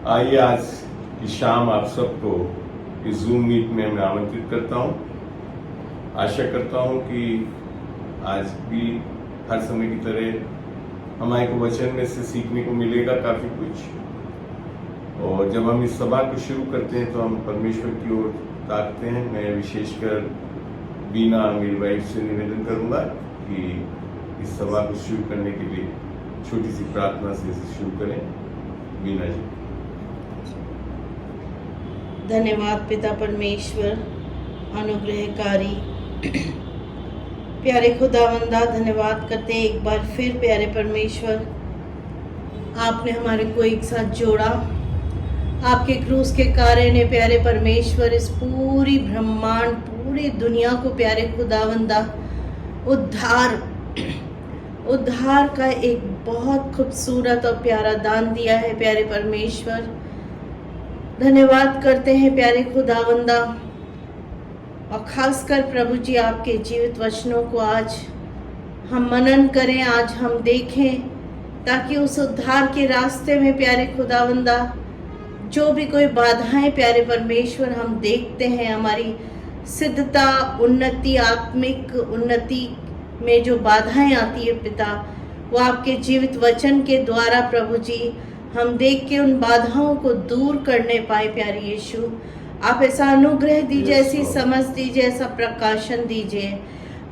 आइए आज की शाम आप सबको इस जूम मीट में मैं आमंत्रित करता हूं। आशा करता हूं कि आज भी हर समय की तरह हमारे को वचन में से सीखने को मिलेगा काफ़ी कुछ। और जब हम इस सभा को शुरू करते हैं तो हम परमेश्वर की ओर ताकते हैं। मैं विशेषकर बीना मेरी वाइफ से निवेदन करूंगा कि इस सभा को शुरू करने के लिए छोटी सी प्रार्थना से इसे शुरू करें। बीना जी। धन्यवाद पिता परमेश्वर अनुग्रहकारी प्यारे खुदावंदा, धन्यवाद करते हैं एक बार फिर प्यारे परमेश्वर, आपने हमारे को एक साथ जोड़ा। आपके क्रूस के कार्य ने प्यारे परमेश्वर इस पूरी ब्रह्मांड, पूरी दुनिया को प्यारे खुदावंदा उद्धार का एक बहुत खूबसूरत और प्यारा दान दिया है प्यारे परमेश्वर। धन्यवाद करते हैं प्यारे खुदावंदा, और खासकर प्रभु जी आपके जीवित वचनों को आज हम मनन करें, आज हम देखें, ताकि उस उद्धार के रास्ते में प्यारे खुदावंदा जो भी कोई बाधाएं प्यारे परमेश्वर हम देखते हैं, हमारी सिद्धता, उन्नति, आत्मिक उन्नति में जो बाधाएं आती है पिता, वो आपके जीवित वचन के द्वारा प्रभु जी हम देख के उन बाधाओं को दूर करने पाए। प्यारे यीशु, आप ऐसा अनुग्रह दीजिए, ऐसी समझ दीजिए, ऐसा प्रकाशन दीजिए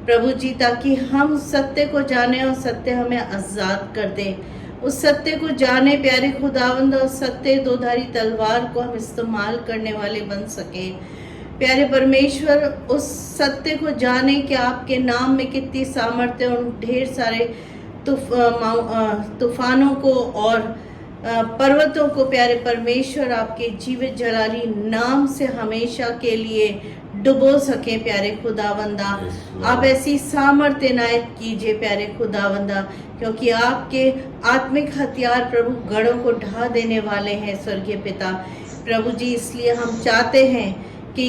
प्रभु जी, ताकि हम सत्य को जाने और सत्य हमें आजाद कर दे। उस सत्य को जाने प्यारे खुदावंद, और सत्य दोधारी तलवार को हम इस्तेमाल करने वाले बन सके प्यारे परमेश्वर। उस सत्य को जाने कि आपके नाम में कितनी सामर्थ्य, उन ढेर सारे तूफानों को और पर्वतों को प्यारे परमेश्वर आपके जीवित जलाली नाम से हमेशा के लिए डुबो सके प्यारे खुदावंदा। आप ऐसी सामर्थ्य इनायत कीजिए प्यारे खुदावंदा, क्योंकि आपके आत्मिक हथियार प्रभु गढ़ों को ढा देने वाले हैं स्वर्गीय पिता प्रभु जी। इसलिए हम चाहते हैं कि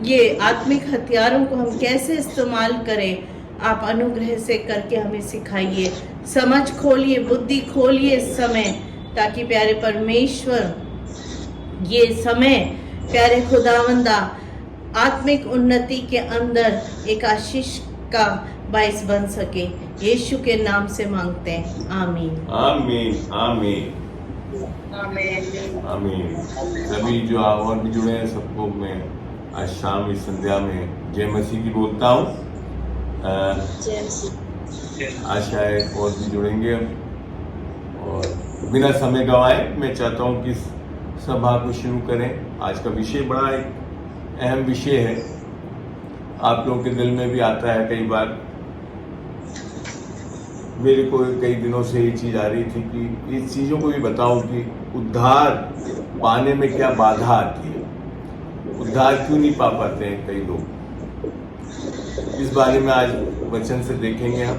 ये आत्मिक हथियारों को हम कैसे इस्तेमाल करें, आप अनुग्रह से करके हमें सिखाइए, समझ खोलिए, बुद्धि खोलिए इस समय, ताकि प्यारे परमेश्वर ये समय प्यारे खुदावंदा आत्मिक उन्नति के अंदर एक आशीष का बाइस बन सके। यीशु के नाम से मांगते हैं, आमीन आमीन आमीन आमीन। सभी जो और भी जुड़े हैं सबको मैं आज शाम इस संध्या में जय मसीह की बोलता हूँ। आशा है और भी जुड़ेंगे अब, और बिना समय गंवाए मैं चाहता हूँ कि सभा को शुरू करें। आज का विषय बड़ा एक अहम विषय है। आप लोगों के दिल में भी आता है कई बार, मेरे को कई दिनों से ये चीज़ आ रही थी कि इस चीज़ों को भी बताऊं कि उद्धार पाने में क्या बाधा आती है, उद्धार क्यों नहीं पा पाते हैं कई लोग। इस बारे में आज वचन से देखेंगे हम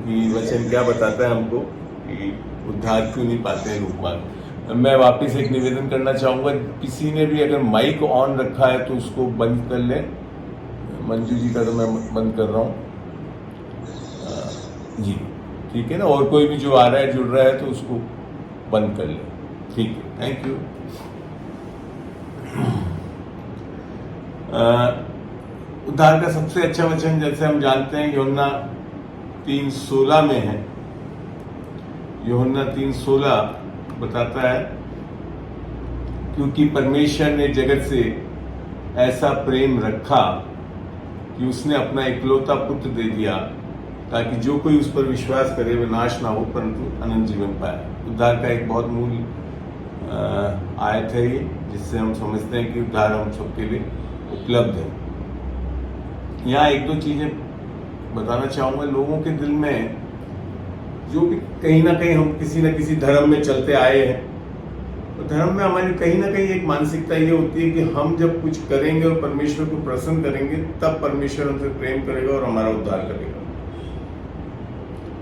कि वचन क्या बताता है हमको कि उद्धार क्यों नहीं पाते हैं लोग। मैं वापस एक निवेदन करना चाहूँगा, किसी ने भी अगर माइक ऑन रखा है तो उसको बंद कर लें। मंजू जी का तो मैं बंद कर रहा हूँ जी, ठीक है ना। और कोई भी जो आ रहा है, जुड़ रहा है, तो उसको बंद कर ले, ठीक है, थैंक यू। उद्धार का सबसे अच्छा वचन जैसे हम जानते हैं यूहन्ना 3:16 में है। यूहन्ना 3:16 बताता है, क्योंकि परमेश्वर ने जगत से ऐसा प्रेम रखा कि उसने अपना इकलौता पुत्र दे दिया, ताकि जो कोई उस पर विश्वास करे वह नाश ना हो परंतु अनंत जीवन पाए। उद्धार का एक बहुत मूल आयत है ये, जिससे हम समझते हैं कि उद्धार हम सबके लिए उपलब्ध है। यहाँ एक दो चीजें बताना चाहूँगा। लोगों के दिल में जो भी कहीं ना कहीं हम किसी न किसी धर्म में चलते आए हैं, तो धर्म में हमारी कहीं ना कहीं एक मानसिकता ये होती है कि हम जब कुछ करेंगे और परमेश्वर को प्रसन्न करेंगे, तब परमेश्वर हमसे प्रेम करेगा और हमारा उद्धार करेगा।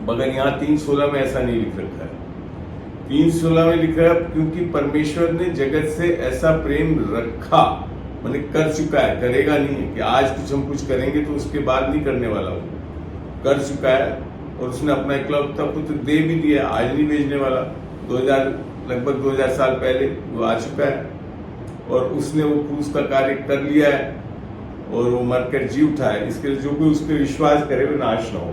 मगर यहाँ 3:16 में ऐसा नहीं लिख रखा है। 3:16 में लिखा है, क्योंकि परमेश्वर ने जगत से ऐसा प्रेम रखा, मैंने कर चुका है, करेगा नहीं है कि आज कुछ हम कुछ करेंगे तो उसके बाद नहीं करने वाला हो, कर चुका है। और उसने अपना इकलौता पुत्र दे भी दिया, आज नहीं भेजने वाला। लगभग 2000 साल पहले वो आ चुका है और उसने वो क्रूस का कार्य कर लिया है और वो मरकर जी उठा है। इसके लिए जो भी उस पर विश्वास करे वो नाश न हो।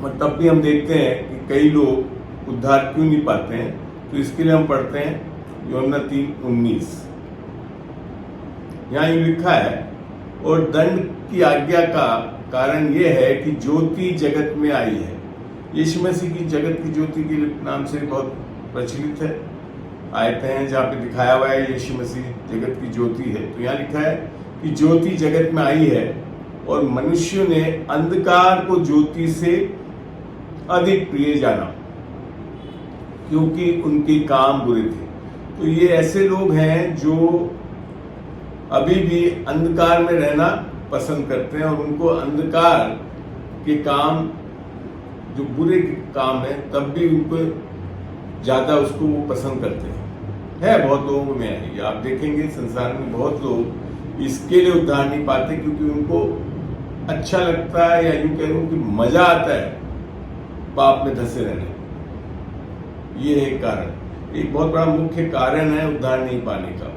और तब भी हम देखते हैं कि कई लोग उद्धार क्यों नहीं पाते हैं, तो इसके लिए हम पढ़ते हैं यूहन्ना 3:19। यहाँ यूं लिखा है, और दंड की आज्ञा का कारण यह है कि ज्योति जगत में आई है। यीशु मसीह की जगत की ज्योति के नाम से बहुत प्रचलित है, आयतें हैं जहाँ पे दिखाया हुआ है यीशु मसीह जगत की ज्योति है। तो यहाँ लिखा है कि ज्योति जगत में आई है और मनुष्यों ने अंधकार को ज्योति से अधिक प्रिय जाना, क्योंकि उनके काम बुरे थे। तो ये ऐसे लोग हैं जो अभी भी अंधकार में रहना पसंद करते हैं और उनको अंधकार के काम, जो बुरे काम है, तब भी उनको ज्यादा उसको वो पसंद करते हैं। बहुत लोगों में है, आप देखेंगे संसार में बहुत लोग इसके लिए उद्धार नहीं पाते क्योंकि उनको अच्छा लगता है, या यूं कह लूं कि मजा आता है पाप में धंसे रहने। ये एक कारण, एक बहुत बड़ा मुख्य कारण है उद्धार नहीं पाने का।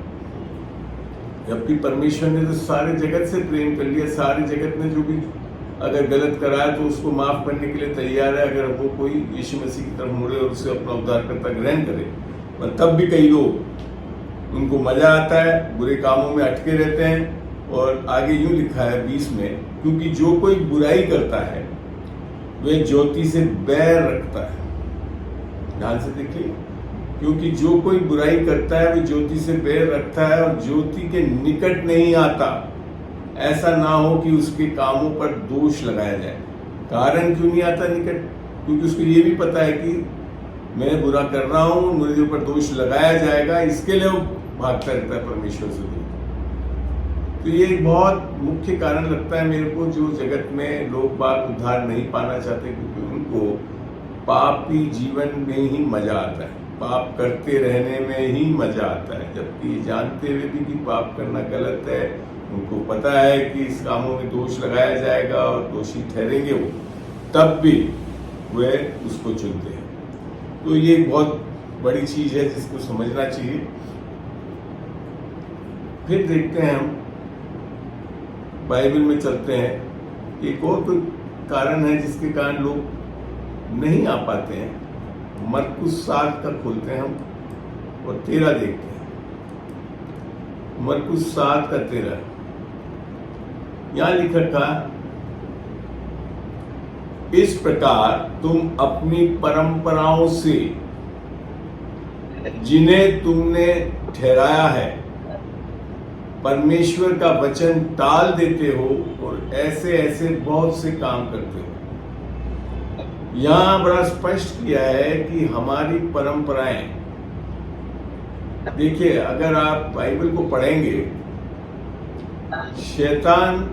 जबकि परमेश्वर ने तो सारे जगत से प्रेम कर लिया, सारे जगत ने जो भी अगर गलत करा है तो उसको माफ करने के लिए तैयार है, अगर वो कोई यीशु मसीह की तरफ मुड़े और उसे अपना उद्धारकर्ता ग्रहण करे। पर तब भी कई लोग, उनको मजा आता है, बुरे कामों में अटके रहते हैं। और आगे यूं लिखा है 20 में, क्योंकि जो कोई बुराई करता है वह ज्योति से बैर रखता है। ध्यान से देखिए, क्योंकि जो कोई बुराई करता है वह ज्योति से बैर रखता है और ज्योति के निकट नहीं आता, ऐसा ना हो कि उसके कामों पर दोष लगाया जाए। कारण क्यों नहीं आता निकट? क्योंकि उसको ये भी पता है कि मैं बुरा कर रहा हूं, मेरे ऊपर दोष लगाया जाएगा, इसके लिए वो भागता रहता है परमेश्वर से दूर। तो ये एक बहुत मुख्य कारण लगता है मेरे को, जो जगत में लोग बाग उद्धार नहीं पाना चाहते, क्योंकि उनको पापी जीवन में ही मजा आता है, पाप करते रहने में ही मजा आता है। जबकि जानते हुए भी कि पाप करना गलत है, उनको पता है कि इस कामों में दोष लगाया जाएगा और दोषी ठहरेंगे वो, तब भी वे उसको चुनते हैं। तो ये एक बहुत बड़ी चीज है जिसको समझना चाहिए। फिर देखते हैं, हम बाइबल में चलते हैं, एक और कोई कारण है जिसके कारण लोग नहीं आ पाते हैं। मरकुस 7 का खोलते हैं हम और 13 देखते हैं। मरकुस 7 का 13, यहां लिखा था, इस प्रकार तुम अपनी परंपराओं से जिन्हें तुमने ठहराया है परमेश्वर का वचन टाल देते हो और ऐसे ऐसे बहुत से काम करते हो। यहां बड़ा स्पष्ट किया है कि हमारी परंपराएं, देखिए अगर आप बाइबल को पढ़ेंगे, शैतान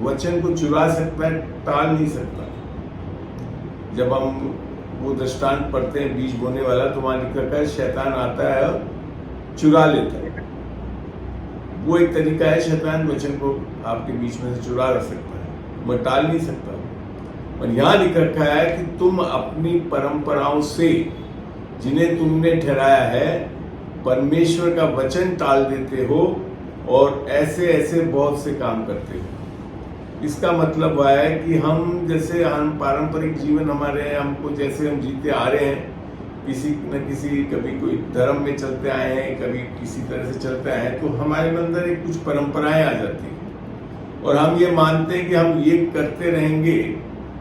वचन को चुरा सकता है, टाल नहीं सकता। जब हम वो दृष्टांत पढ़ते हैं बीज बोने वाला, तो वहां लिखा है शैतान आता है और चुरा लेता है। वो एक तरीका है, शैतान वचन को आपके बीच में से चुरा रख सकता है, वह टाल नहीं सकता। और यहां लिख रखा है कि तुम अपनी परंपराओं से जिन्हें तुमने ठहराया है परमेश्वर का वचन टाल देते हो और ऐसे ऐसे बहुत से काम करते हो। इसका मतलब वह है कि हम जैसे हम पारंपरिक जीवन हमारे, हमको जैसे हम जीते आ रहे हैं, किसी न किसी, कभी कोई धर्म में चलते आए हैं, कभी किसी तरह से चलते आए हैं, तो हमारे अंदर एक कुछ परंपराएं आ जाती हैं और हम ये मानते हैं कि हम ये करते रहेंगे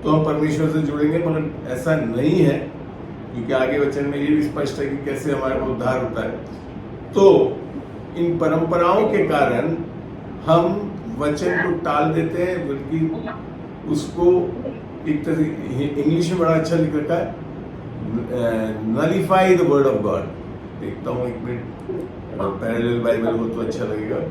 तो हम परमेश्वर से जुड़ेंगे, मगर ऐसा नहीं है, क्योंकि आगे वचन में ये भी स्पष्ट है कि कैसे हमारे को उद्धार होता है। तो इन परंपराओं के कारण हम वचन को टाल देते हैं, बल्कि उसको एक तरह इंग्लिश में बड़ा अच्छा लिख रखा है, nullify the word of God. देखता हूँ एक मिनट, और पैरेलल बाइबल हो तो अच्छा लगेगा।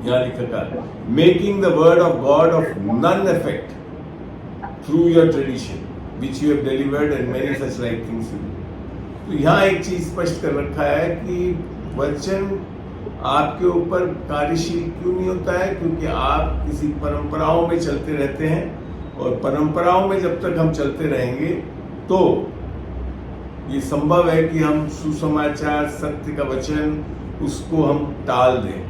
यहाँ लिखा है, making the word of God of none effect through your tradition which you have delivered and many such like things. तो यहाँ एक चीज स्पष्ट कर रखा है कि वचन आपके ऊपर कार्यशील क्यों नहीं होता है, क्योंकि आप किसी परंपराओं में चलते रहते हैं, और परंपराओं में जब तक हम चलते रहेंगे तो ये संभव है कि हम सुसमाचार सत्य का वचन उसको हम टाल दें।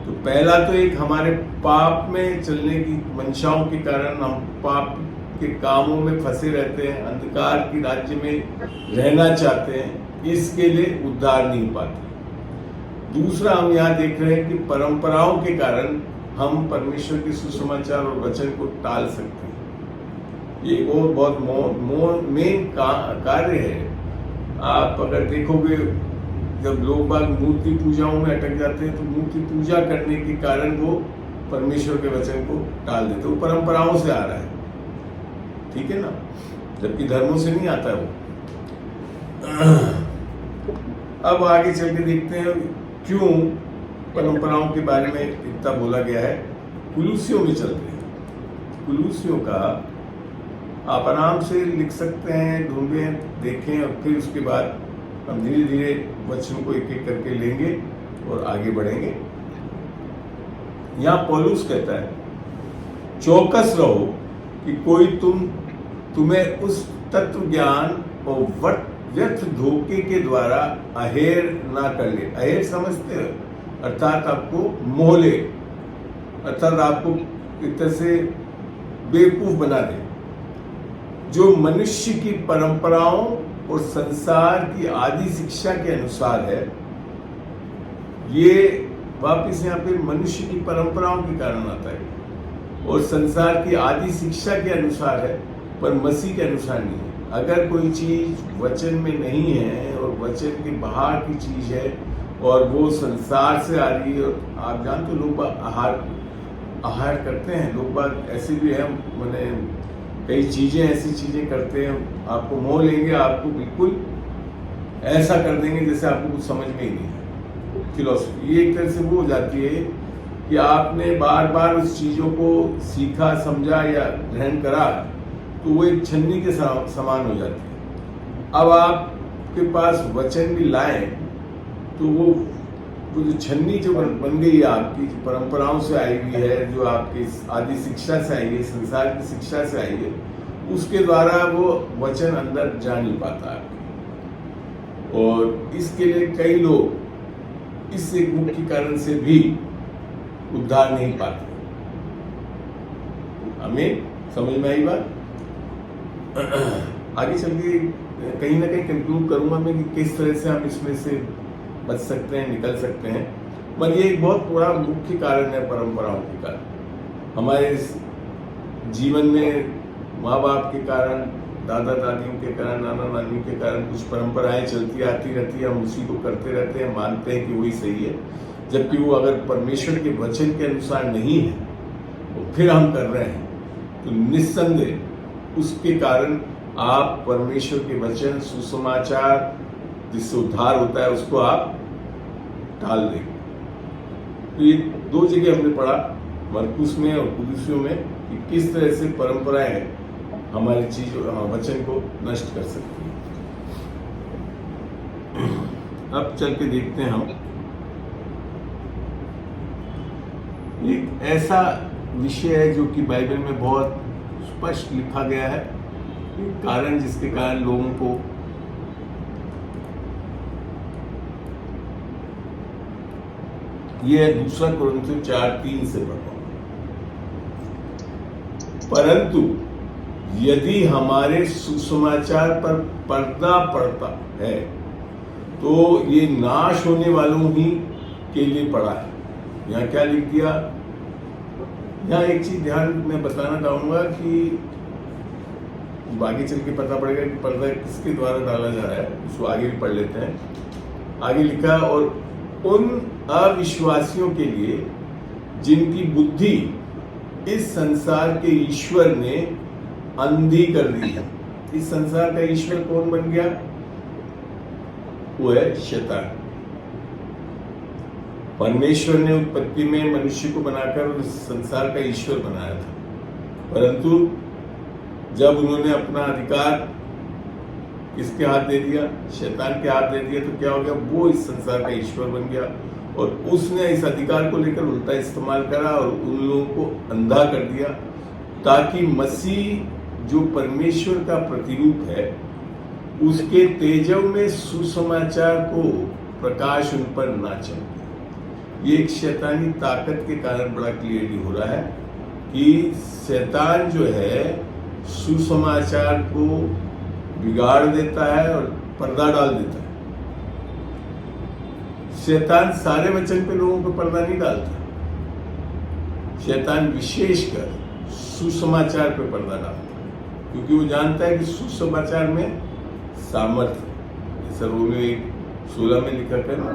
तो पहला तो एक हमारे पाप में चलने की मंशाओं के कारण हम पाप के कामों में फंसे रहते हैं, अंधकार की राज्य में रहना चाहते हैं, इसके लिए उद्धार नहीं पाते। दूसरा हम यहाँ देख रहे हैं कि परंपराओं के कारण हम परमेश्वर के सुसमाचार और वचन को टाल सकते हैं। ये और बहुत मेन कार्य है। आप अगर देखोगे जब लोग बाग मूर्ति पूजाओं में अटक जाते हैं तो मूर्ति पूजा करने के कारण वो परमेश्वर के वचन को टाल देते, वो परंपराओं से आ रहा है, ठीक है ना, जबकि धर्मों से नहीं आता है वो। अब आगे चल के देखते हैं क्यों परंपराओं के बारे में इतना बोला गया है। कुलूसियों में चलते हैं। कुलूसियों का आप आराम से लिख सकते हैं, ढूंढें, देखें, और फिर उसके बाद हम धीरे धीरे वचन को एक एक करके लेंगे और आगे बढ़ेंगे। यहाँ पौलुस कहता है, चौकस रहो कि कोई तुम्हें उस तत्व ज्ञान और व्यर्थ धोखे के द्वारा अहेर ना कर ले। अहेर समझते हो, अर्थात आपको मोह ले, अर्थात आपको एक तरह से बेवकूफ बना दे, जो मनुष्य की परंपराओं और संसार की आदि शिक्षा के अनुसार है। ये वापिस यहाँ पे मनुष्य की परंपराओं के कारण आता है और संसार की आदि शिक्षा के अनुसार है, पर मसीह के अनुसार नहीं है। अगर कोई चीज वचन में नहीं है और वचन के बाहर की चीज है और वो संसार से आ रही है, और आप जानते हो लोग आहार करते हैं, लोग बात ऐसे भी है, मैंने कई चीजें ऐसी चीजें करते हैं, आपको मोह लेंगे, आपको बिल्कुल ऐसा कर देंगे जैसे आपको कुछ समझ में ही नहीं है। फिलॉसफी ये एक तरह से वो हो जाती है कि आपने बार बार उस चीजों को सीखा, समझा या ग्रहण करा, तो वो एक छन्नी के समान हो जाती है। अब आपके पास वचन भी लाए तो वो जो छन्नी जो बन गई है आपकी, जो परंपराओं से आई हुई है, जो आपकी आदि शिक्षा से आई है, संसार की शिक्षा से आई है, उसके द्वारा वो वचन अंदर जा नहीं पाता आपके। और इसके लिए कई लोग इस एक मुख्य कारण से भी उद्धार नहीं पाते। हमें समझ में आई बात। आगे चल के कहीं ना कहीं कंक्लूड करूंगा मैं कि किस तरह से हम इसमें से बच सकते हैं, निकल सकते हैं। पर ये एक बहुत बड़ा मुख्य कारण है परंपराओं के कारण। हमारे जीवन में माँ बाप के कारण, दादा दादियों के कारण, नाना नानियों के कारण कुछ परंपराएं चलती आती रहती है, हम उसी को करते रहते हैं, मानते हैं कि वही सही है, जबकि वो अगर परमेश्वर के वचन के अनुसार नहीं है तो फिर हम कर रहे हैं, तो निस्संदेह उसके कारण आप परमेश्वर के वचन, सुसमाचार जिससे उद्धार होता है, उसको आप टाल देंगे। तो ये दो जगह हमने पढ़ा, मरकुस में और कुलुसियों में, कि किस तरह से परंपराएं हमारी वचन को नष्ट कर सकती हैं। अब चल के देखते हैं हम एक ऐसा विषय है जो कि बाइबल में बहुत स्पष्ट लिखा गया है, कारण जिसके कारण लोगों को ये है 2 कुरिन्थियों 4:3 से पढ़ा। परंतु यदि हमारे सुसमाचार पर पर्दा पड़ता है तो ये नाश होने वालों ही के लिए पड़ा है। यहाँ क्या लिख दिया, यहाँ एक चीज ध्यान में बताना चाहूंगा कि आगे चल के पता पड़ेगा कि पर्दा किसके द्वारा डाला जा रहा है, उसको आगे भी पढ़ लेते हैं। आगे लिखा, और उन अविश्वासियों के लिए जिनकी बुद्धि इस संसार के ईश्वर ने अंधी कर दी है। इस संसार का ईश्वर कौन बन गया? वो है शैतान। परमेश्वर ने उत्पत्ति में मनुष्य को बनाकर उस संसार का ईश्वर बनाया था, परंतु जब उन्होंने अपना अधिकार किसके हाथ दे दिया? शैतान के हाथ दे दिया, तो क्या हो गया? वो इस संसार का ईश्वर बन गया और उसने इस अधिकार को लेकर उल्टा इस्तेमाल करा और उन लोगों को अंधा कर दिया, ताकि मसीह जो परमेश्वर का प्रतिरूप है, उसके तेजव में सुसमाचार को प्रकाश उन पर ना चमके। ये एक शैतानी ताकत के कारण बड़ा क्लियरली हो रहा है कि शैतान जो है सुसमाचार को बिगाड़ देता है और पर्दा डाल देता है। शैतान सारे वचन पे लोगों को पर्दा नहीं डालता, शैतान विशेषकर सुसमाचार पे पर्दा डालता है, क्योंकि वो जानता है कि सुसमाचार में सामर्थ्य। जैसा रोमियो 1:16 में लिखा है ना,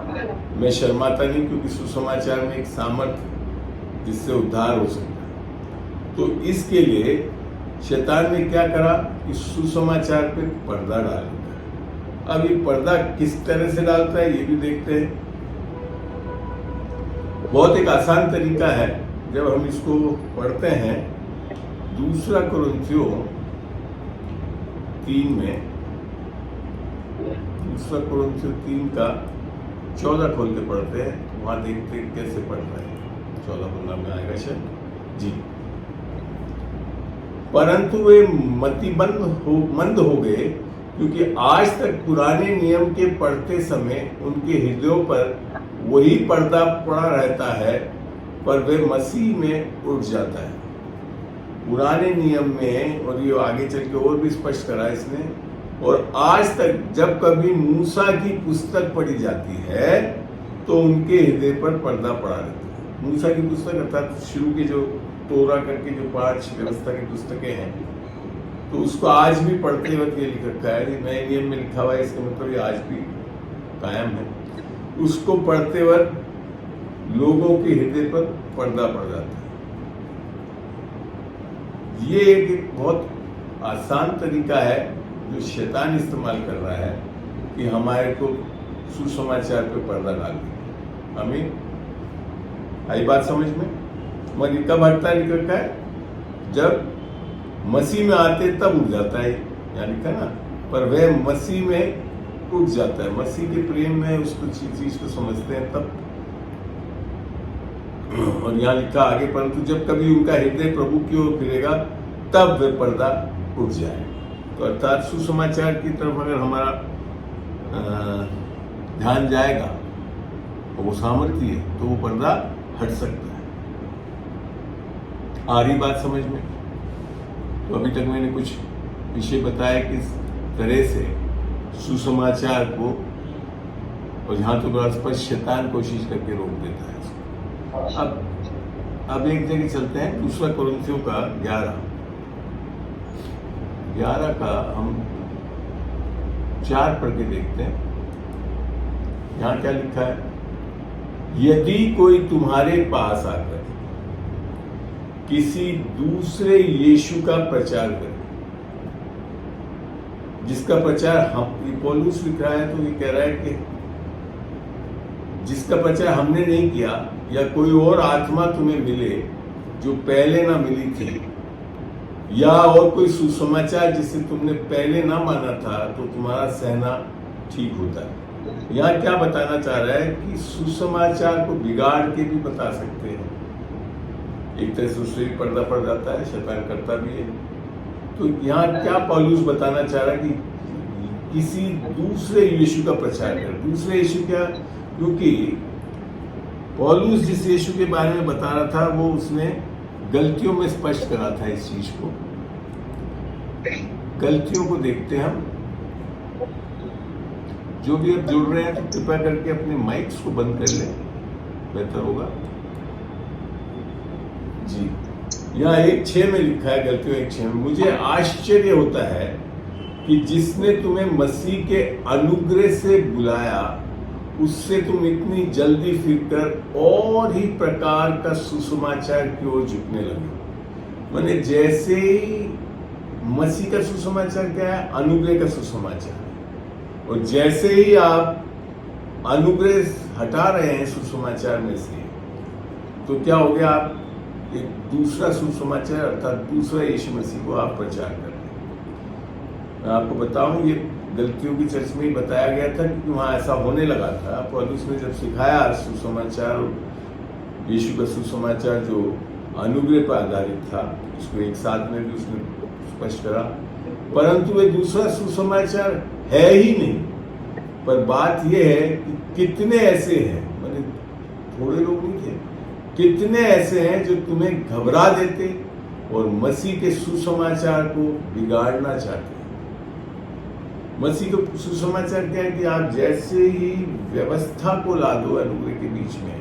मैं शर्माता नहीं क्योंकि सुसमाचार में एक सामर्थ्य जिससे उद्धार हो सकता है। तो इसके लिए शैतान ने क्या करा कि सुसमाचार पे पर्दा डाल दिया। अब ये पर्दा किस तरह से डालता है ये भी देखते हैं। बहुत एक आसान तरीका है, जब हम इसको पढ़ते हैं 2 कुरिन्थियों 3 में, 2 कुरिन्थियों 3 का 14 खोल के पढ़ते हैं, वहां देखते हैं कैसे पढ़ रहे हैं। 14 में आएगा शायद जी। परंतु वे मंद हो गए, क्योंकि आज तक पुराने नियम के पढ़ते समय उनके हृदयों पर वही पर्दा पड़ा रहता है, पर वे मसीह में उठ जाता है। पुराने नियम में, और ये आगे चल के और भी स्पष्ट करा इसने, और आज तक जब कभी मूसा की पुस्तक पढ़ी जाती है तो उनके हृदय पर पर्दा पड़ा रहता है। मूसा की पुस्तक अर्थात शुरू के जो तोरा करके जो 5 व्यवस्था की पुस्तकें हैं, तो उसको आज भी पढ़ते वक्त ये लिख रखा है, नए नियम में लिखा हुआ है, इसका मतलब ये आज भी कायम है। उसको पढ़ते वक्त लोगों के हृदय पर पर्दा पड़ जाता है। ये एक बहुत आसान तरीका है जो शैतान इस्तेमाल कर रहा है कि हमारे को सुसमाचार पे पर्दा डाल दे। हमें आई बात समझ में? मगर कब हटता है, लिख रखा है जब मसीह में आते तब उठ जाता है, यहाँ लिखा ना, पर वह मसीह में उठ जाता है। मसीह के प्रेम में उसको चीज को समझते हैं तब। और यहाँ लिखा आगे, परंतु जब कभी उनका हृदय प्रभु की ओर फिरेगा तब वह पर्दा उठ जाए। तो अर्थात सुसमाचार की तरफ अगर हमारा ध्यान जाएगा तो वो सामर्थ्य है, तो वो पर्दा हट सकता है। आ रही बात समझ में? तो अभी तक मैंने कुछ विषय बताया किस तरह से सुसमाचार को, और जहां तो बड़ा स्पष्ट शैतान कोशिश करके रोक देता है इसको। अब एक जगह चलते हैं 2 कुरिन्थियों का 11 का हम 4 पढ़ के देखते हैं। यहां क्या लिखा है? यदि कोई तुम्हारे पास आकर किसी दूसरे यीशु का प्रचार करे, जिसका प्रचार हम, पौलुस लिख रहा है तो ये कह रहा है कि जिसका प्रचार हमने नहीं किया, या कोई और आत्मा तुम्हें मिले जो पहले ना मिली थी, या और कोई सुसमाचार जिसे तुमने पहले ना माना था, तो तुम्हारा सहना ठीक होता है। यहाँ क्या बताना चाह रहा है कि सुसमाचार को बिगाड़ के भी बता सकते हैं। एक तरह से उससे भी पर्दा पड़ जाता है, शैतान करता भी है। तो यहाँ क्या पौलुस बताना चाह रहा है कि किसी दूसरे यीशु का प्रचार कर। दूसरे यीशु क्या? क्योंकि पौलुस जिस यीशु के बारे में बता रहा था वो उसने गलतियों में स्पष्ट करा था इस चीज को। गलतियों को देखते हैं हम। जो भी अब जुड़ रहे हैं तो कृपया करके अपने माइक्स को बंद कर लें, बेहतर होगा जी। यहाँ 1:6 में लिखा है, गलतियों 1:6 में, मुझे आश्चर्य होता है कि जिसने तुम्हें मसीह के अनुग्रह से बुलाया उससे तुम इतनी जल्दी फिरकर और ही प्रकार का सुसमाचार की ओर झुकने लगे। माने जैसे ही मसीह का सुसमाचार क्या है? अनुग्रह का सुसमाचार। और जैसे ही आप अनुग्रह हटा रहे हैं सुसमाचार में से, तो क्या हो गया? आप एक दूसरा सुसमाचार अर्थात दूसरा यीशु मसीह को आप प्रचार कर रहे हैं। मैं आपको बताऊं, ये गलतियों की चर्च में ही बताया गया था क्योंकि वहां ऐसा होने लगा था। पौलुस ने जब सिखाया सुसमाचार, यीशु का सुसमाचार जो अनुग्रह पर आधारित था, उसको एक साथ में भी उसने स्पष्ट करा, परंतु वे दूसरा सुसमाचार है ही नहीं। पर बात यह है कि कितने ऐसे हैं, मतलब थोड़े लोग नहीं थे, कितने ऐसे हैं जो तुम्हें घबरा देते और मसीह के सुसमाचार को बिगाड़ना चाहते हैं। मसीह का सुसमाचार क्या है कि आप जैसे ही व्यवस्था को ला दो अनुग्रह के बीच में,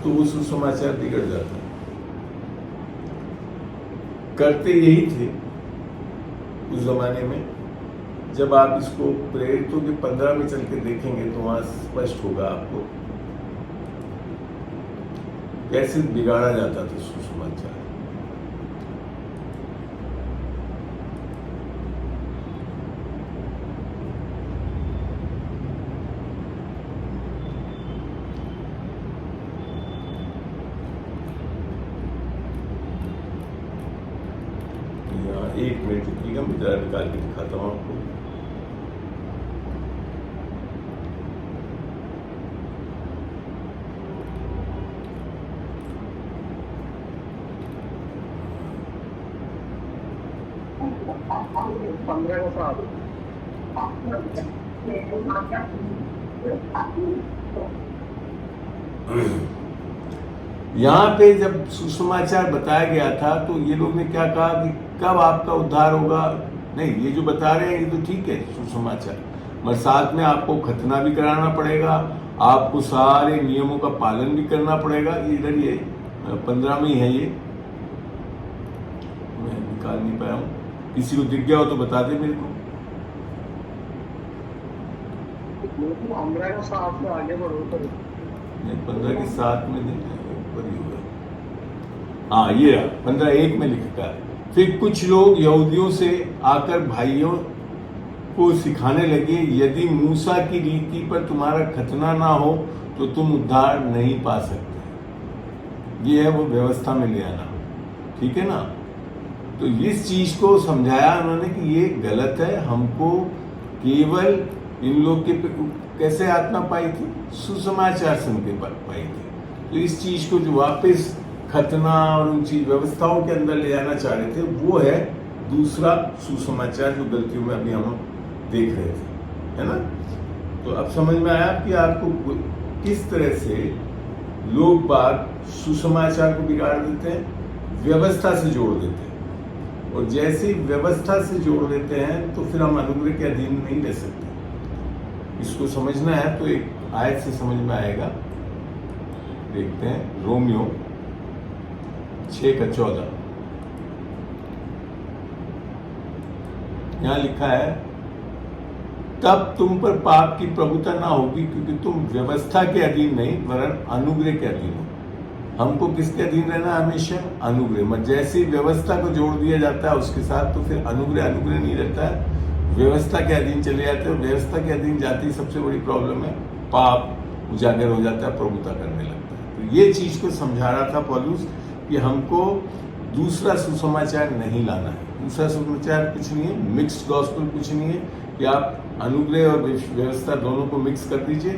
तो वो सुसमाचार बिगड़ जाता है। करते यही थे उस जमाने में। जब आप इसको प्रेरितों के 15 में चल के देखेंगे तो वहां स्पष्ट होगा आपको कैसे बिगाड़ा जाता था सुसमाचार। यहाँ 1 मिनट रुकिएगा, मैं जरा निकाल के दिखाता हूँ आपको। यहाँ पे जब सुसमाचार बताया गया था तो ये लोग ने क्या कहा कि कब आपका उद्धार होगा। नहीं, ये जो बता रहे हैं ये तो ठीक है सुसमाचार, मगर साथ में आपको खतना भी कराना पड़ेगा, आपको सारे नियमों का पालन भी करना पड़ेगा। ये इधर ये 15 में ही है, ये मैं निकाल नहीं पाया हूँ, किसी को दिख गया हो तो बता दे मेरे को। 15 के साथ में आगे बढ़ो तो नहीं, 15 के साथ में नहीं, ऊपर ही होगा। हाँ, ये 15:1 में लिखा है, फिर कुछ लोग यहूदियों से आकर भाइयों को सिखाने लगे, यदि मूसा की रीति पर तुम्हारा खतना ना हो तो तुम उद्धार नहीं पा सकते। ये है वो व्यवस्था में ले आना, ठीक है ना। तो इस चीज को समझाया उन्होंने कि ये गलत है। हमको केवल इन लोग के कैसे आत्मा पाई थी, सुसमाचार सुन के पाई थी। तो इस चीज को जो वापस खतना और उन चीज व्यवस्थाओं के अंदर ले जाना चाह रहे थे, वो है दूसरा सुसमाचार जो गलतियों में अभी हम देख रहे थे, है ना। तो अब समझ में आया कि आपको किस तरह से लोग बात सुसमाचार को बिगाड़ देते हैं, व्यवस्था से जोड़ देते हैं। और जैसे ही व्यवस्था से जोड़ देते हैं तो फिर हम अनुग्रह के अधीन नहीं रह सकते। इसको समझना है तो एक आयत से समझ में आएगा। देखते हैं रोमियो 6:14। यहां लिखा है, तब तुम पर पाप की प्रभुता ना होगी, क्योंकि तुम व्यवस्था के अधीन नहीं वरन अनुग्रह के अधीन हो। हमको किसके अधीन रहना है? हमेशा अनुग्रह। मत जैसे ही व्यवस्था को जोड़ दिया जाता है उसके साथ, तो फिर अनुग्रह नहीं रहता है, व्यवस्था के अधीन चले जाते हैं। व्यवस्था के अधीन जाती सबसे बड़ी प्रॉब्लम है, पाप उजागर हो जाता है, प्रभुता करने लगता है। तो ये चीज को समझा रहा था पौलुस कि हमको दूसरा सुसमाचार नहीं लाना है। दूसरा सुसमाचार कुछ नहीं है, मिक्स्ड गॉस्पेल कुछ नहीं है कि आप अनुग्रह और व्यवस्था दोनों को मिक्स कर दीजिए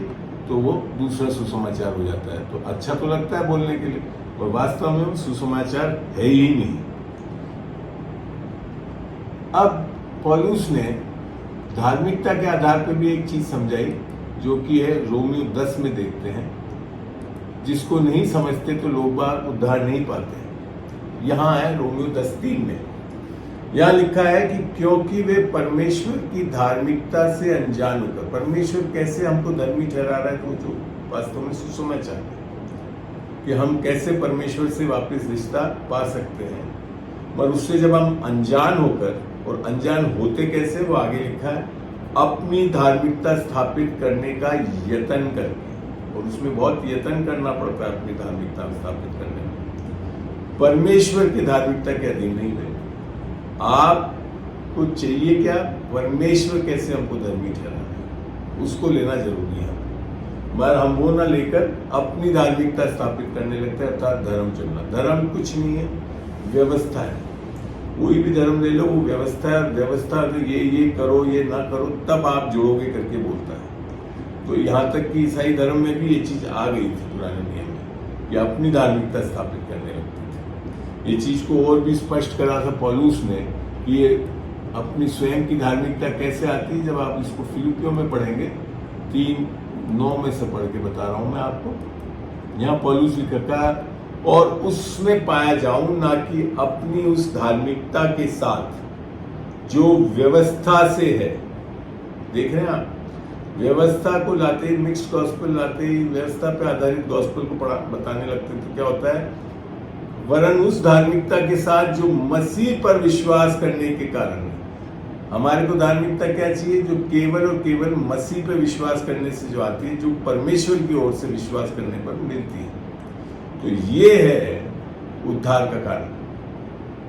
तो वो दूसरा सुसमाचार हो जाता है। तो अच्छा तो लगता है बोलने के लिए, और वास्तव में वो सुसमाचार है ही नहीं। अब पौलुस ने धार्मिकता के आधार पर भी एक चीज समझाई, जो कि है रोमियो 10 में देखते हैं। जिसको नहीं समझते तो लोग बाग उद्धार नहीं पाते। यहां है रोमियो 10:3 में, यहां लिखा है कि क्योंकि वे परमेश्वर की धार्मिकता से अनजान होकर, परमेश्वर कैसे हमको धर्मी ठहरा रहा है, तो जो वास्तव में सुसमाचार है कि हम कैसे परमेश्वर से वापस रिश्ता पा सकते हैं। मगर उससे जब हम अनजान होकर, और अनजान होते कैसे, वो आगे लिखा है, अपनी धार्मिकता स्थापित करने का यत्न करके। और उसमें बहुत यत्न करना पड़ता है अपनी धार्मिकता स्थापित करने में। परमेश्वर की धार्मिकता के अधीन नहीं रहे। आपको चाहिए क्या? परमेश्वर कैसे हमको धर्मी ठहराना, उसको लेना जरूरी है। मगर हम वो ना लेकर अपनी धार्मिकता स्थापित करने लगते हैं, अर्थात धर्म चलना। धर्म कुछ नहीं है, व्यवस्था है। कोई भी धर्म ले लो, वो व्यवस्था है। व्यवस्था तो ये करो, ये ना करो, तब आप जुड़ोगे करके बोलता है। तो यहाँ तक कि ईसाई धर्म में भी ये चीज आ गई थी पुराने नियम में, कि अपनी धार्मिकता स्थापित करने लगते थे। ये चीज को और भी स्पष्ट करा था पौलुस ने ये अपनी स्वयं की धार्मिकता कैसे आती है, जब आप इसको फिलिपियों में पढ़ेंगे 3:9 में से पढ़ के बता रहा हूं मैं आपको। यहाँ पौलुस लिखा और उसमें पाया जाऊं ना कि अपनी उस धार्मिकता के साथ जो व्यवस्था से है। देख रहे हैं आप, व्यवस्था को लाते ही, मिक्स्ड गॉस्पेल लाते ही व्यवस्था पे आधारित गॉस्पेल को बताने लगते हैं, तो क्या होता है, वरन उस धार्मिकता के साथ जो मसीह पर विश्वास करने के कारण है। हमारे को धार्मिकता क्या चाहिए, जो केवल और केवल मसीह पर विश्वास करने से जो आती है, जो परमेश्वर की ओर से विश्वास करने पर मिलती है। तो ये है उद्धार का कारण,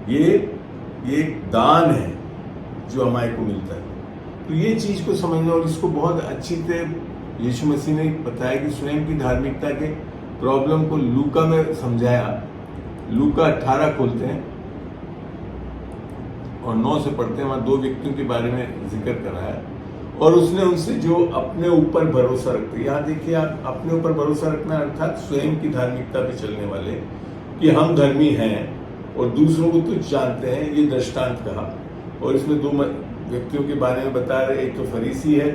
ये एक दान है जो हमारे को मिलता है। तो ये चीज को समझना, और इसको बहुत अच्छी तरह यीशु मसीह ने बताया कि स्वयं की धार्मिकता के प्रॉब्लम को लूका में समझाया। लूका 18 खोलते हैं और 9 से पढ़ते हैं। वहां 2 व्यक्तियों के बारे में जिक्र कराया और उसने उनसे जो अपने ऊपर भरोसा रखते, यहाँ देखिए आप, अपने ऊपर भरोसा रखना अर्थात स्वयं की धार्मिकता पे चलने वाले, कि हम धर्मी हैं और दूसरों को तुच्छ जानते हैं, ये दृष्टांत कहा। और इसमें 2 व्यक्तियों के बारे में बता रहे, एक तो फरीसी है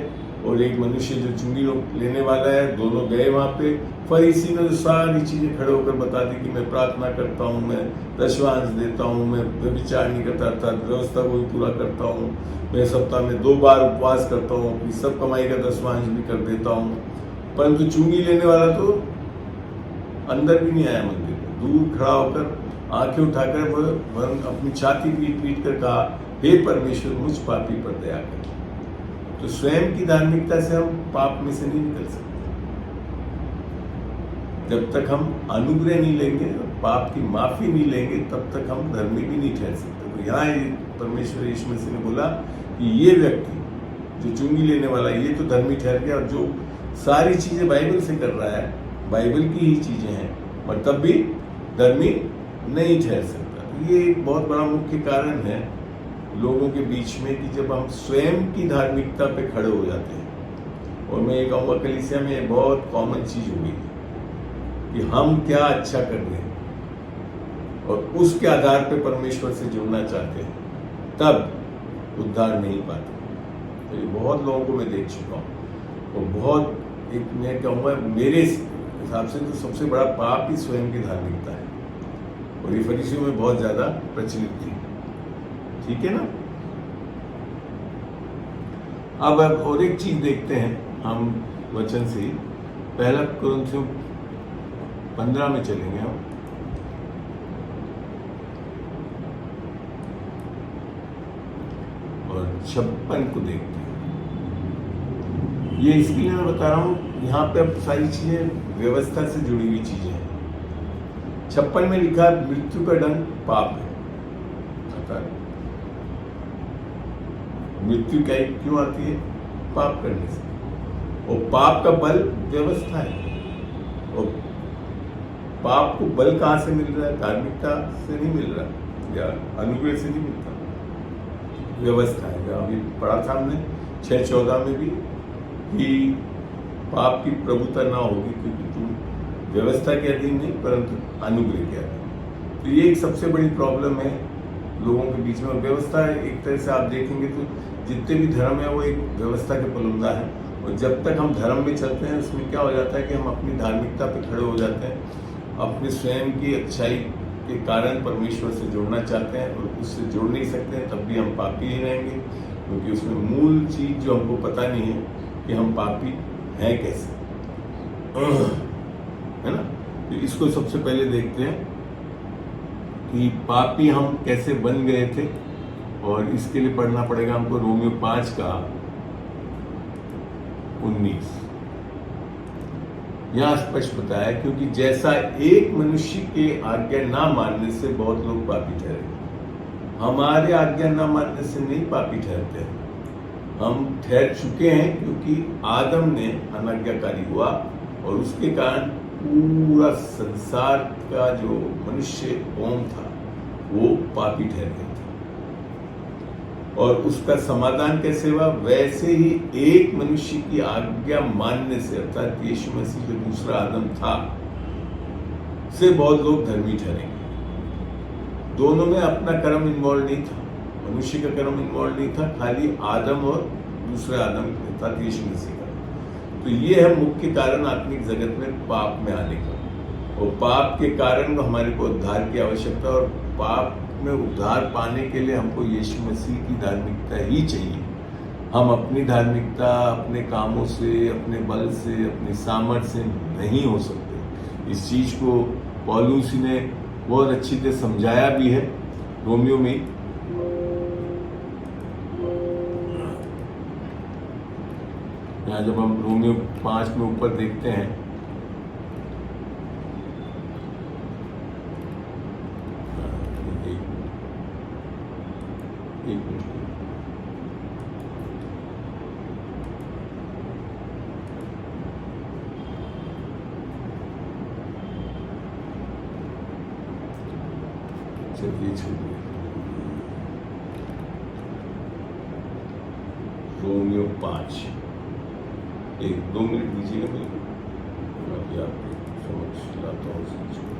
और एक मनुष्य जो चुंगी लेने वाला है। दोनों गए वहां पे। फरीसी ने तो सारी चीजें खड़े होकर बता दी कि मैं प्रार्थना करता हूँ, मैं दशवांश देता हूँ, मैं व्यभिचार नहीं करता, अर्थात व्यवस्था को भी पूरा करता हूँ, मैं सप्ताह में 2 बार उपवास करता हूँ, अपनी सब कमाई का दशवांश भी कर देता हूँ। परंतु चुंगी लेने वाला तो अंदर भी नहीं आया मंदिर में, दूर खड़ा होकर आंखें उठाकर वह अपनी छाती पीट पीट कर कहा, हे परमेश्वर मुझ पापी पर दया कर। तो स्वयं की धार्मिकता से हम पाप में से नहीं निकल सकते जब तक हम अनुग्रह नहीं लेंगे, पाप की माफी नहीं लेंगे, तब तक हम धर्मी भी नहीं ठहर सकते। तो यहाँ परमेश्वर यीशु मसीह ने बोला कि ये व्यक्ति जो चुंगी लेने वाला है, ये तो धर्मी ठहर गया, और जो सारी चीजें बाइबल से कर रहा है, बाइबल की ही चीजें हैं, और तब भी धर्मी नहीं ठहर सकता। तो ये एक बहुत बड़ा मुख्य कारण है लोगों के बीच में कि जब हम स्वयं की धार्मिकता पे खड़े हो जाते हैं। और मैं ये कहूँगा कलीसिया में ये बहुत कॉमन चीज हो गई कि हम क्या अच्छा कर रहे हैं और उसके आधार पे परमेश्वर से जुड़ना चाहते हैं, तब उद्धार नहीं पाते। तो ये बहुत लोगों को मैं देख चुका हूँ, और बहुत एक मैं कहूँगा मेरे हिसाब से तो सबसे बड़ा पाप ही स्वयं की धार्मिकता है, और ये फरीसियों में बहुत ज्यादा प्रचलित थी। ठीक है ना। अब और एक चीज देखते हैं हम वचन से, पहला कुरिन्थियों 15 में चलेंगे हम। और 56 को देखते हैं। ये इसलिए मैं बता रहा हूं, यहाँ पे अब सारी चीजें व्यवस्था से जुड़ी हुई चीजें हैं। 56 में लिखा है मृत्यु का दंड पाप है। मृत्यु क्या क्यों आती है? पाप करने से। और पाप का बल व्यवस्था है, और पाप को बल कहां से मिल रहा है? धार्मिकता से नहीं मिल रहा, या अनुग्रह से नहीं मिलता, व्यवस्था है। अभी पढ़ा था हमने 6:14 में भी कि पाप की प्रभुता ना होगी, क्योंकि तुम व्यवस्था के अधीन नहीं परंतु अनुग्रह के अधीन। तो ये एक सबसे बड़ी प्रॉब्लम है लोगों के बीच में। व्यवस्था एक तरह से आप देखेंगे तो जितने भी धर्म है वो एक व्यवस्था के पलंदा है, और जब तक हम धर्म में चलते हैं उसमें क्या हो जाता है कि हम अपनी धार्मिकता पे खड़े हो जाते हैं, अपने स्वयं की अच्छाई के कारण परमेश्वर से जुड़ना चाहते हैं, और उससे जुड़ नहीं सकते हैं, तब भी हम पापी ही रहेंगे, क्योंकि उसमें मूल चीज जो हमको पता नहीं है कि हम पापी हैं कैसे, है ना। तो इसको सबसे पहले देखते हैं कि पापी हम कैसे बन गए थे, और इसके लिए पढ़ना पड़ेगा हमको रोमियो 5 का 19। यहां स्पष्ट बताया, क्योंकि जैसा एक मनुष्य के आज्ञा ना मानने से बहुत लोग पापी ठहरे, हमारे आज्ञा ना मानने से नहीं पापी ठहरते, हम ठहर चुके हैं, क्योंकि आदम ने अनाज्ञाकारी हुआ और उसके कारण पूरा संसार का जो मनुष्य कौम था वो पापी ठहर गया था। और उसका समाधान कैसे हुआ? वैसे ही एक मनुष्य की आज्ञा मानने से, अर्थात यीशु मसीह जो दूसरा आदम था, से बहुत लोग धर्मी ठहरेंगे। दोनों में अपना कर्म इन्वॉल्व नहीं था, मनुष्य का कर्म इन्वॉल्व नहीं था, खाली आदम और दूसरे आदम अर्थात यीशु मसीह का। तो ये है मुख्य कारण आत्मिक जगत में पाप में आने का, और पाप के कारण हमारे को उद्धार की आवश्यकता, और पाप में उद्धार पाने के लिए हमको यीशु मसीह की धार्मिकता ही चाहिए। हम अपनी धार्मिकता अपने कामों से, अपने बल से, अपनी सामर्थ्य से नहीं हो सकते। इस चीज को पौलुस ने बहुत अच्छी तरह समझाया भी है रोमियो में। यहाँ जब हम रोमियो 5 में ऊपर देखते हैं, एक मिनट, चलिए छोड़िए, रोमियो 5, 1-2 मिनट दीजिएगा मेरे को, मैं अभी आपके समझ लाता हूँ चीज को।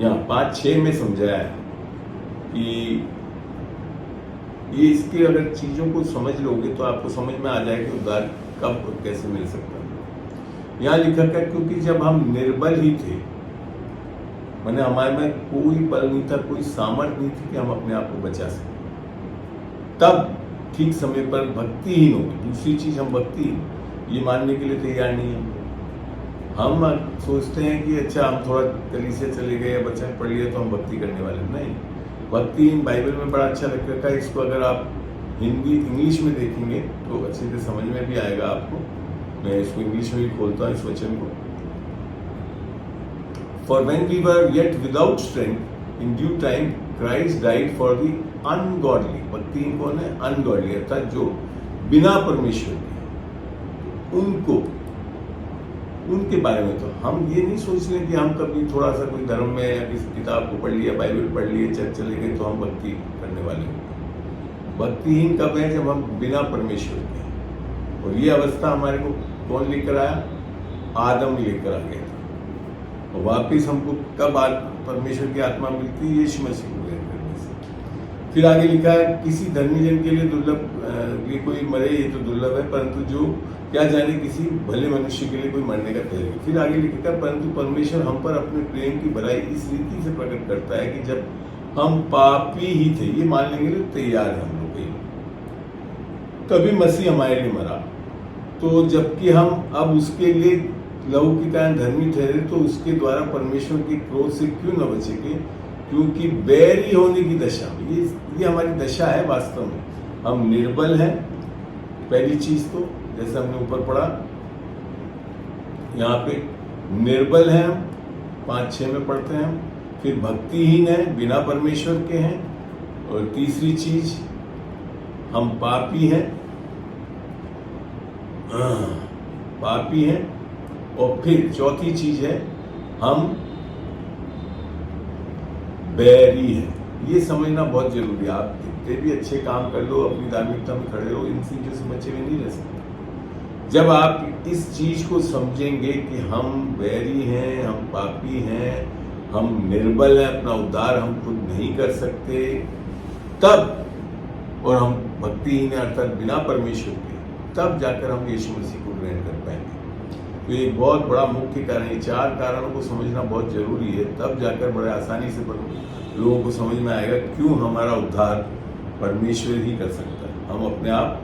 यहाँ 5-6 में समझाया है कि ये इसके अगर चीजों को समझ लोगे तो आपको समझ में आ जाएगा कि उद्धार कब और कैसे मिल सकता है। यहाँ लिखा है क्योंकि जब हम निर्बल ही थे, माने हमारे में कोई बल नहीं था, कोई सामर्थ्य नहीं थी कि हम अपने आप को बचा सकें, तब ठीक समय पर भक्तिहीन हो गई। दूसरी चीज, हम भक्ति ये मानने के लिए तैयार नहीं है। हम सोचते हैं कि अच्छा हम थोड़ा कलीसिया चले गए या वचन पढ़ लिया तो हम भक्ति करने वाले नहीं। भक्ति बाइबल में बड़ा अच्छा लग रखा है। इसको अगर आप हिंदी इंग्लिश में देखेंगे तो अच्छे से समझ में भी आएगा आपको। मैं इसको इंग्लिश में भी खोलता हूँ इस वचन को। For when we were yet without strength, in due time Christ died for the ungodly। भक्तिहीन कौन है? अनगॉडली, अर्थात जो बिना परमेश्वर के, उनको, उनके बारे में। तो हम ये नहीं सोच रहे कि हम कभी थोड़ा सा कोई धर्म में या किसी किताब को पढ़ लिया, बाइबल पढ़ लिए, चर्च चले गए तो हम भक्ति करने वाले हैं। भक्तिहीन कब है? जब हम बिना परमेश्वर के हैं। और ये अवस्था हमारे को कौन लेकर आया? आदम लेकर आ गया था। और वापिस हमको कब परमेश्वर की आत्मा मिलती है? यीशु मसीह को ग्रहण करने से। फिर आगे लिखा है किसी धर्मी जन के लिए दुर्लभ, ये कोई मरे ये तो दुर्लभ है, परंतु जो क्या जाने किसी भले मनुष्य के लिए कोई मरने का तैयार। फिर आगे लिखा है परंतु परमेश्वर हम पर अपने प्रेम की भलाई इस रीति से प्रकट करता है कि जब हम पापी ही थे, ये मानने के लिए तैयार है हम लोग, तभी मसीह हमारे लिए मरा। तो जबकि हम अब उसके लिए लहू की तरह धर्मी ठहरे, तो उसके द्वारा परमेश्वर के क्रोध से क्यों न बचेंगे? क्योंकि बैरी होने की दशा में, ये हमारी दशा है वास्तव में। हम निर्बल हैं, पहली चीज तो जैसे हमने ऊपर पढ़ा, यहाँ पे निर्बल हैं हम, 5-6 में पढ़ते हैं हम। फिर भक्तिहीन है, बिना परमेश्वर के हैं। और तीसरी चीज हम पापी हैं, पापी हैं। और फिर चौथी चीज है हम बैरी हैं। ये समझना बहुत जरूरी है। आप जितने भी अच्छे काम कर लो, अपनी धार्मिकता में खड़े हो, इन चीजों से बचे हुए नहीं रह सकते। जब आप इस चीज को समझेंगे कि हम बैरी हैं, हम पापी हैं, हम निर्बल हैं, अपना उद्धार हम खुद नहीं कर सकते, तब, और हम भक्तिहीन हैं अर्थात बिना परमेश्वर के, तब जाकर हम यीशु मसीह को ग्रहण कर पाएंगे। तो एक बहुत बड़ा मुख्य कारण, ये 4 कारणों को समझना बहुत जरूरी है। तब जाकर बड़े आसानी से लोगों को समझ में आएगा क्यों हमारा उद्धार परमेश्वर ही कर सकता है, हम अपने आप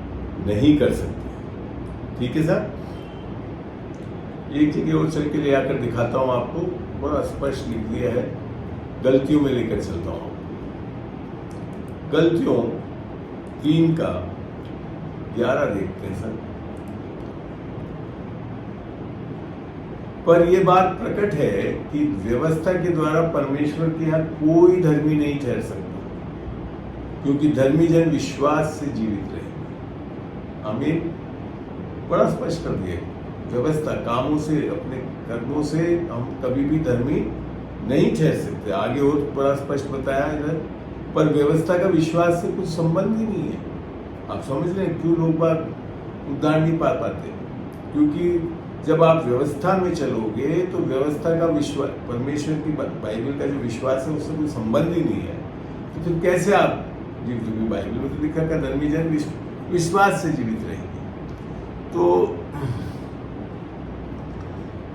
नहीं कर सकते। ठीक है सर? एक जगह और चल के ले आकर दिखाता हूं आपको, बड़ा स्पष्ट लिख दिया है। गलतियों में लेकर चलता हूं। गलतियों 3 का 11 देखते हैं सर। पर यह बात प्रकट है कि व्यवस्था के द्वारा परमेश्वर के यहाँ कोई धर्मी नहीं ठहर सकता, क्योंकि धर्मी जन विश्वास से जीवित रहे। आमीन। बड़ा स्पष्ट कर दिया। व्यवस्था, कामों से, अपने कर्मों से हम कभी भी धर्मी नहीं ठहर सकते। आगे और बड़ा स्पष्ट बताया इधर, पर व्यवस्था का विश्वास से कुछ संबंध ही नहीं है। आप समझ रहे हैं क्यों लोग बात उद्धार नहीं पा पाते? क्योंकि जब आप व्यवस्था में चलोगे तो व्यवस्था का विश्वास, परमेश्वर की बाइबल का जो विश्वास है उससे कोई संबंध ही नहीं है, तो फिर कैसे आप जीवित होंगे? बाइबल में तो लिखा है धर्मी जन विश्वास से जीवित रहेंगे। तो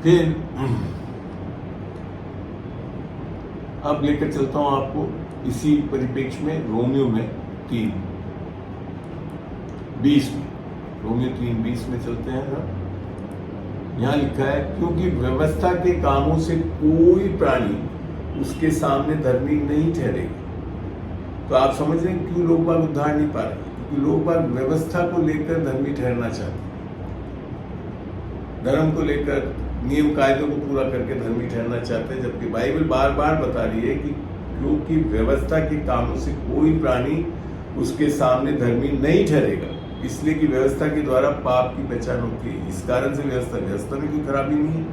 फिर अब लेकर चलता हूं आपको इसी परिप्रेक्ष्य में रोमियो में 3:20 में, रोमियो 3:20 में चलते हैं ना। यहाँ लिखा है, क्योंकि व्यवस्था के कामों से कोई प्राणी उसके सामने धर्मी नहीं ठहरेगा। तो आप समझ रहे हैं क्यों लोग बाग उद्धार नहीं पा रहे? क्योंकि लोग बाग व्यवस्था को लेकर धर्मी ठहरना चाहते हैं, धर्म को लेकर नियम कायदों को पूरा करके धर्मी ठहरना चाहते हैं, जबकि बाइबल बार बार बता रही है कि क्योंकि व्यवस्था के कामों से कोई प्राणी उसके सामने धर्मी नहीं ठहरेगा, इसलिए कि व्यवस्था के द्वारा पाप की पहचान होती है। इस कारण से व्यवस्था में कोई खराबी नहीं है,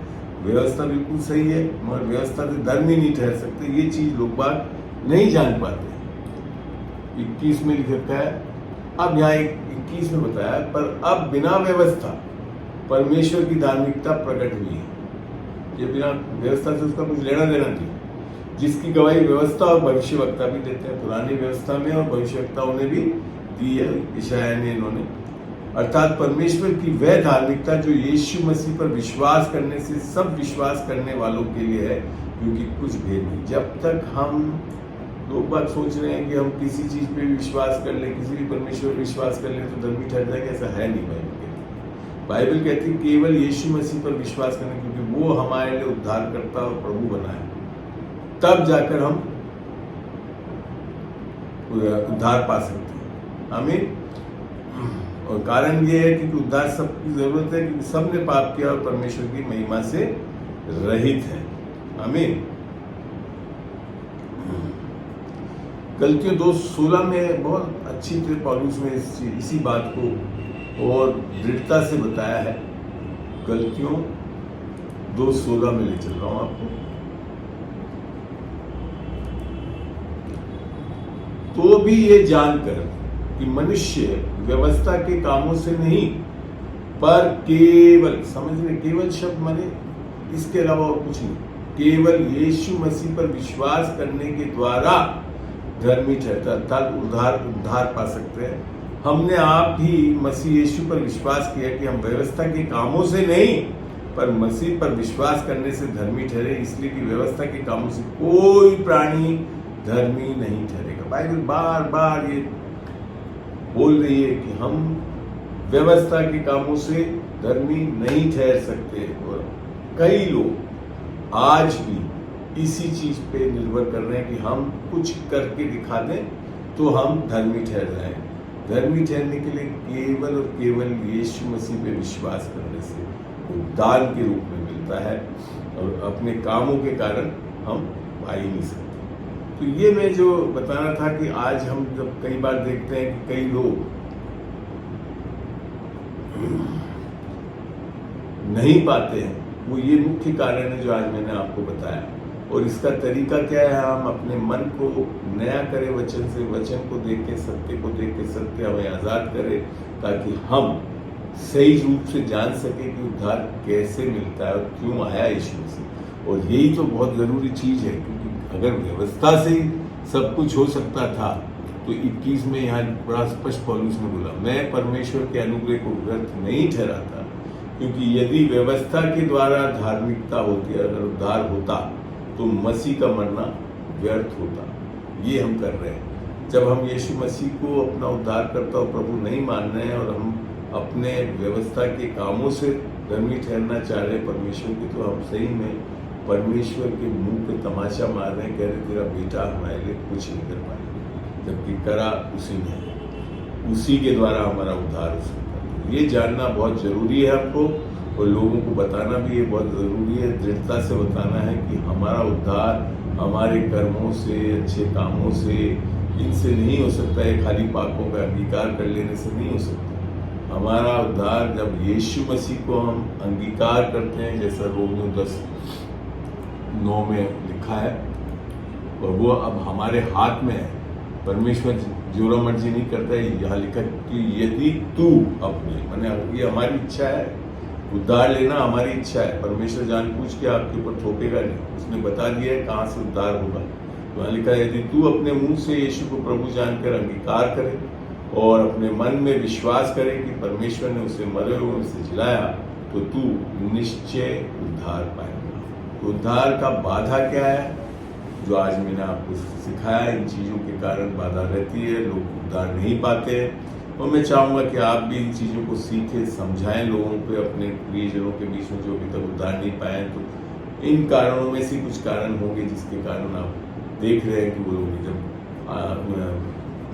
व्यवस्था बिल्कुल सही है, मगर व्यवस्था से धर्मी नहीं ठहर सकते। ये चीज लोग बात नहीं जान पाते। 21 में लिखा है, अब यहाँ 21 में बताया, पर अब बिना व्यवस्था परमेश्वर की धार्मिकता प्रकट हुई है। ये बिना व्यवस्था से उसका कुछ लेना देना नहीं, जिसकी गवाही व्यवस्था और भविष्यवक्ता भी देते हैं। पुरानी व्यवस्था में और भविष्यवक्ताओं ने भी दी है, यशायाह ने, इन्होंने, अर्थात परमेश्वर की वह धार्मिकता जो यीशु मसीह पर विश्वास करने से सब विश्वास करने वालों के लिए है, क्योंकि कुछ भेद नहीं। जब तक हम लोग बात सोच रहे हैं कि हम किसी चीज पे भी विश्वास कर ले, किसी भी परमेश्वर पर विश्वास कर ले तो धर्मी ठहर जाएगा, ऐसा है नहीं। बाइबल कहती है केवल यीशु मसीह पर विश्वास करना, क्योंकि वो हमारे लिए उद्धारकर्ता और प्रभु बना है, तब जाकर हम उद्धार पा सकते हैं। आमीन। और कारण ये है कि उद्धार सबकी जरूरत है, क्योंकि सबने पाप किया और परमेश्वर की महिमा से रहित है। आमीन। गलतियों 2:16 में बहुत अच्छी तरह पौलुस ने इसी बात को और दृढ़ता से बताया है। गलतियों 2:16 में ले चल रहा हूं आपको। तो भी ये जानकर कि मनुष्य व्यवस्था के कामों से नहीं, पर केवल, समझ रहे, केवल शब्द माने इसके अलावा और कुछ नहीं, केवल यीशु मसीह पर विश्वास करने के द्वारा धर्मी ठहरता, अर्थात उद्धार पा सकते हैं। हमने आप भी मसीह यीशु पर विश्वास किया कि हम व्यवस्था के कामों से नहीं, पर मसीह पर विश्वास करने से धर्मी ठहरे, इसलिए कि व्यवस्था के कामों से कोई प्राणी धर्मी नहीं ठहरेगा। बाइबल बार बार ये बोल रही है कि हम व्यवस्था के कामों से धर्मी नहीं ठहर सकते, और कई लोग आज भी इसी चीज पे निर्भर कर रहे हैं कि हम कुछ करके दिखा दें तो हम धर्मी ठहर जाएं। धर्मी ठहरने के लिए केवल और केवल यीशु मसीह पे विश्वास करने से उद्धार के रूप में मिलता है, और अपने कामों के कारण हम पा ही नहीं सकते। तो ये मैं जो बताना था कि आज हम जब कई बार देखते हैं कि कई लोग नहीं पाते हैं, वो ये मुख्य कारण है जो आज मैंने आपको बताया। और इसका तरीका क्या है? हम अपने मन को नया करें वचन से, वचन को देख के, सत्य को देख के, सत्य हमें आजाद करे, ताकि हम सही रूप से जान सके कि उद्धार कैसे मिलता है और क्यों आया यीशु मसीह। और यही तो बहुत जरूरी चीज है, क्योंकि अगर व्यवस्था से ही सब कुछ हो सकता था तो 21 में यहाँ बड़ा स्पष्ट पौलुस ने बोला, मैं परमेश्वर के अनुग्रह को व्यर्थ नहीं ठहराता, क्योंकि यदि व्यवस्था के द्वारा धार्मिकता होती, अगर उद्धार होता तो मसीह का मरना व्यर्थ होता। ये हम कर रहे हैं। जब हम यीशु मसीह को अपना उद्धारकर्ता और प्रभु नहीं मान रहे हैं, और हम अपने व्यवस्था के कामों से धर्मी ठहरना चाह रहे हैं परमेश्वर के, तो हम सही में परमेश्वर के मुंह पे तमाशा मार रहे हैं, कह रहे तेरा बेटा हमारे लिए कुछ नहीं कर पाया, जबकि करा उसी ने, उसी के द्वारा हमारा उद्धार हो सकता है। ये जानना बहुत जरूरी है आपको, और लोगों को बताना भी ये बहुत जरूरी है, दृढ़ता से बताना है कि हमारा उद्धार हमारे कर्मों से, अच्छे कामों से, इनसे नहीं हो सकता है, खाली पापों का अंगीकार कर लेने से नहीं हो सकता। हमारा उद्धार जब यीशु मसीह को हम अंगीकार करते हैं, जैसा रोमियो 10:9 में लिखा है, और वो अब हमारे हाथ में है। परमेश्वर जो मर्जी नहीं करता है, यहाँ लिखा कि यदि तू अपने, माने ये हमारी इच्छा है उद्धार लेना हमारी इच्छा है, परमेश्वर जानबूझ के आपके ऊपर थोपेगा नहीं, उसने बता दिया है कहाँ से उद्धार होगा। तो वहाँ लिखा है यदि तू अपने मुंह से यीशु को प्रभु जानकर अंगीकार करे और अपने मन में विश्वास करे कि परमेश्वर ने उसे मरे हुए से जिलाया, तो तू निश्चय उद्धार पाएगा। उद्धार का बाधा क्या है? जो आज मैंने आपको सिखाया, इन चीज़ों के कारण बाधा रहती है, लोग उद्धार नहीं पाते हैं। और मैं चाहूँगा कि आप भी इन चीज़ों को सीखें, समझाएं लोगों पे, अपने प्रियजनों के बीच में जो अभी तक उद्धार नहीं पाए हैं। तो इन कारणों में से कुछ कारण होंगे जिसके कारण आप देख रहे हैं कि वो लोग जब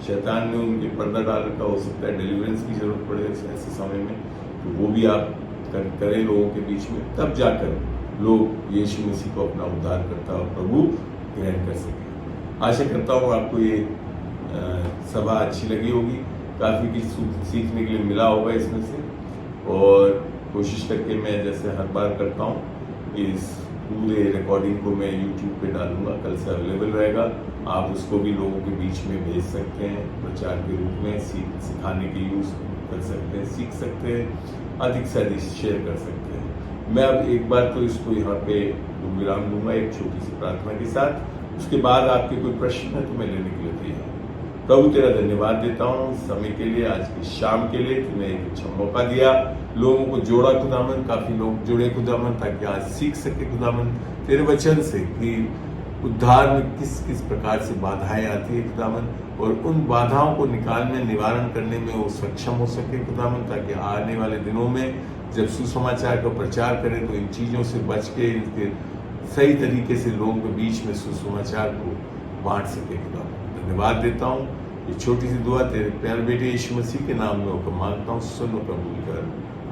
शैतान ने उनके पर्दा डाल रखा, हो सकता है डिलीवरेंस की जरूरत पड़े ऐसे समय में, तो वो भी आप करें लोगों के बीच में, तब जाकर लोग यीशु मसीह को अपना उद्धारकर्ता और प्रभु ग्रहण कर सकें। आशा करता हूँ आपको ये सभा अच्छी लगी होगी, काफ़ी कुछ सीखने के लिए मिला होगा इसमें से, और कोशिश करके मैं जैसे हर बार करता हूँ इस पूरे रिकॉर्डिंग को मैं YouTube पे डालूंगा, कल से अवेलेबल रहेगा। आप उसको भी लोगों के बीच में भेज सकते हैं, प्रचार के रूप में सिखाने के यूज़ कर सकते हैं, सीख सकते हैं, अधिक से अधिक शेयर कर सकते हैं। मैं अब एक बार तो इसको यहाँ पे विराम दूंगा एक छोटी सी प्रार्थना के साथ। उसके बाद आपके कोई प्रश्न है तो मैं लेने के लिए तैयार हूँ। प्रभु तेरा धन्यवाद देता हूँ समय के लिए, आज की शाम के लिए तूने एक अच्छा मौका दिया, लोगों को जोड़ा खुदावन, काफी लोग जुड़े खुदावन, ताकि आज सीख सके खुदावन तेरे वचन से कि उद्धार में किस किस प्रकार से बाधाएं आती है खुदावन, और उन बाधाओं को निकालने, निवारण करने में वो सक्षम हो सके खुदावन, ताकि आने वाले दिनों में जब सुसमाचार का प्रचार करें तो इन चीज़ों से बच के इनके सही तरीके से लोगों के बीच में सुसमाचार को बांट सके खुदावन। धन्यवाद देता हूँ, ये छोटी सी दुआ तेरे प्यारे बेटे यीशु मसीह के नाम में होकर मांगता हूँ, सुन और कबूल कर।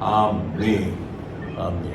आमीन। आमीन।